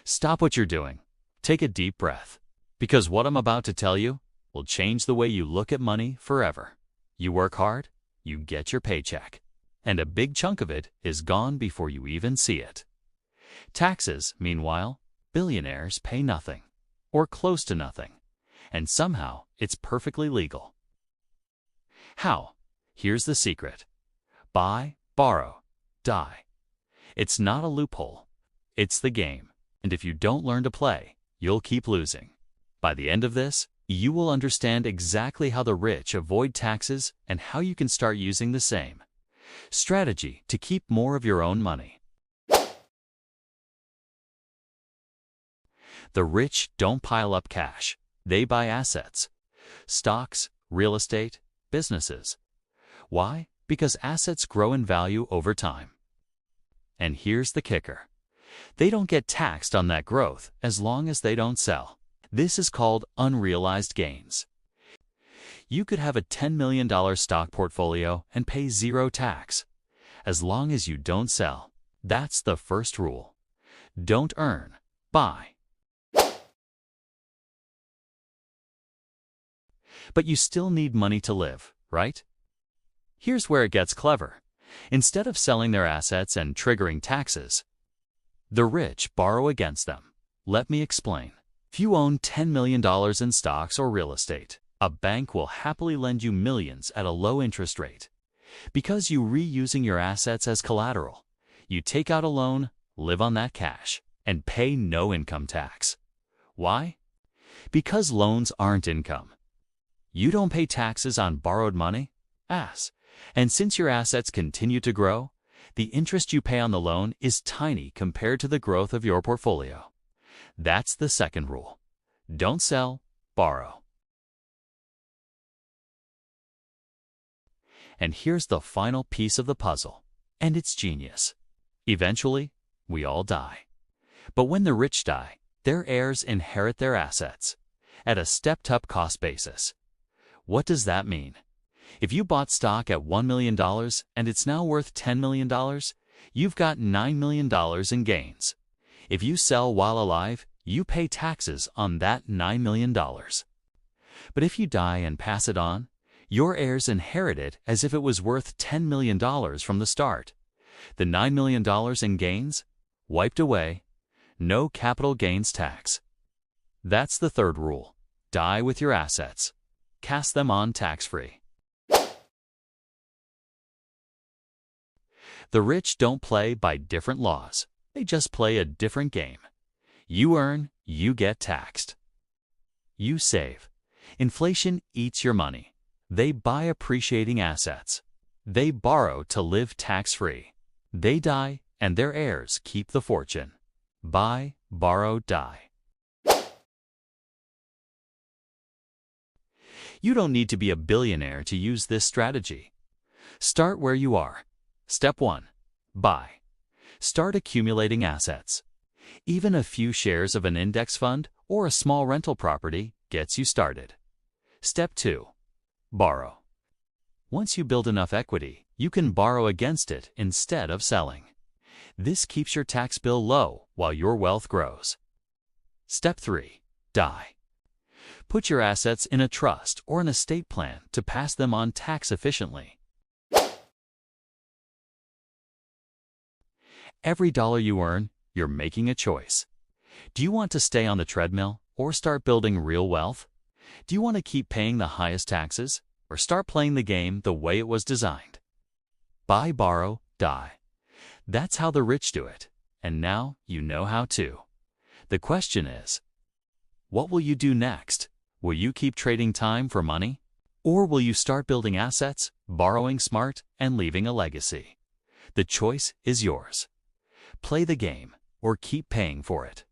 Stop what you're doing. Take a deep breath. Because what I'm about to tell you will change the way you look at money forever. You work hard, you get your paycheck, and a big chunk of it is gone before you even see it. Taxes, meanwhile, billionaires pay nothing, or close to nothing, and somehow it's perfectly legal. How? Here's the secret. Buy, borrow, die. It's not a loophole. It's the game. And if you don't learn to play, you'll keep losing. By the end of this, you will understand exactly how the rich avoid taxes and how you can start using the same strategy to keep more of your own money. The rich don't pile up cash. They buy assets. Stocks, real estate, businesses. Why? Because assets grow in value over time. And here's the kicker. They don't get taxed on that growth as long as they don't sell. This is called unrealized gains. You could have a $10 million stock portfolio and pay zero tax, as long as you don't sell. That's the first rule. Don't earn, buy. But you still need money to live, right? Here's where it gets clever. Instead of selling their assets and triggering taxes, the rich borrow against them. Let me explain. If you own $10 million in stocks or real estate, a bank will happily lend you millions at a low interest rate. Because you're reusing your assets as collateral, you take out a loan, live on that cash, and pay no income tax. Why? Because loans aren't income. You don't pay taxes on borrowed money? And since your assets continue to grow, the interest you pay on the loan is tiny compared to the growth of your portfolio. That's the second rule. Don't sell, borrow. And here's the final piece of the puzzle, and it's genius. Eventually, we all die. But when the rich die, their heirs inherit their assets at a stepped-up cost basis. What does that mean? If you bought stock at $1 million and it's now worth $10 million, you've got $9 million in gains. If you sell while alive, you pay taxes on that $9 million. But if you die and pass it on, your heirs inherit it as if it was worth $10 million from the start. The $9 million in gains? Wiped away. No capital gains tax. That's the third rule. Die with your assets. Cast them on tax-free. The rich don't play by different laws. They just play a different game. You earn, you get taxed. You save. Inflation eats your money. They buy appreciating assets. They borrow to live tax-free. They die, and their heirs keep the fortune. Buy, borrow, die. You don't need to be a billionaire to use this strategy. Start where you are. Step 1. Buy. Start accumulating assets. Even a few shares of an index fund or a small rental property gets you started. Step 2. Borrow. Once you build enough equity, you can borrow against it instead of selling. This keeps your tax bill low while your wealth grows. Step 3. Die. Put your assets in a trust or an estate plan to pass them on tax efficiently. Every dollar you earn, you're making a choice. Do you want to stay on the treadmill or start building real wealth? Do you want to keep paying the highest taxes or start playing the game the way it was designed? Buy, borrow, die. That's how the rich do it, and now you know how to. The question is, what will you do next? Will you keep trading time for money? Or will you start building assets, borrowing smart, and leaving a legacy? The choice is yours. Play the game or keep paying for it.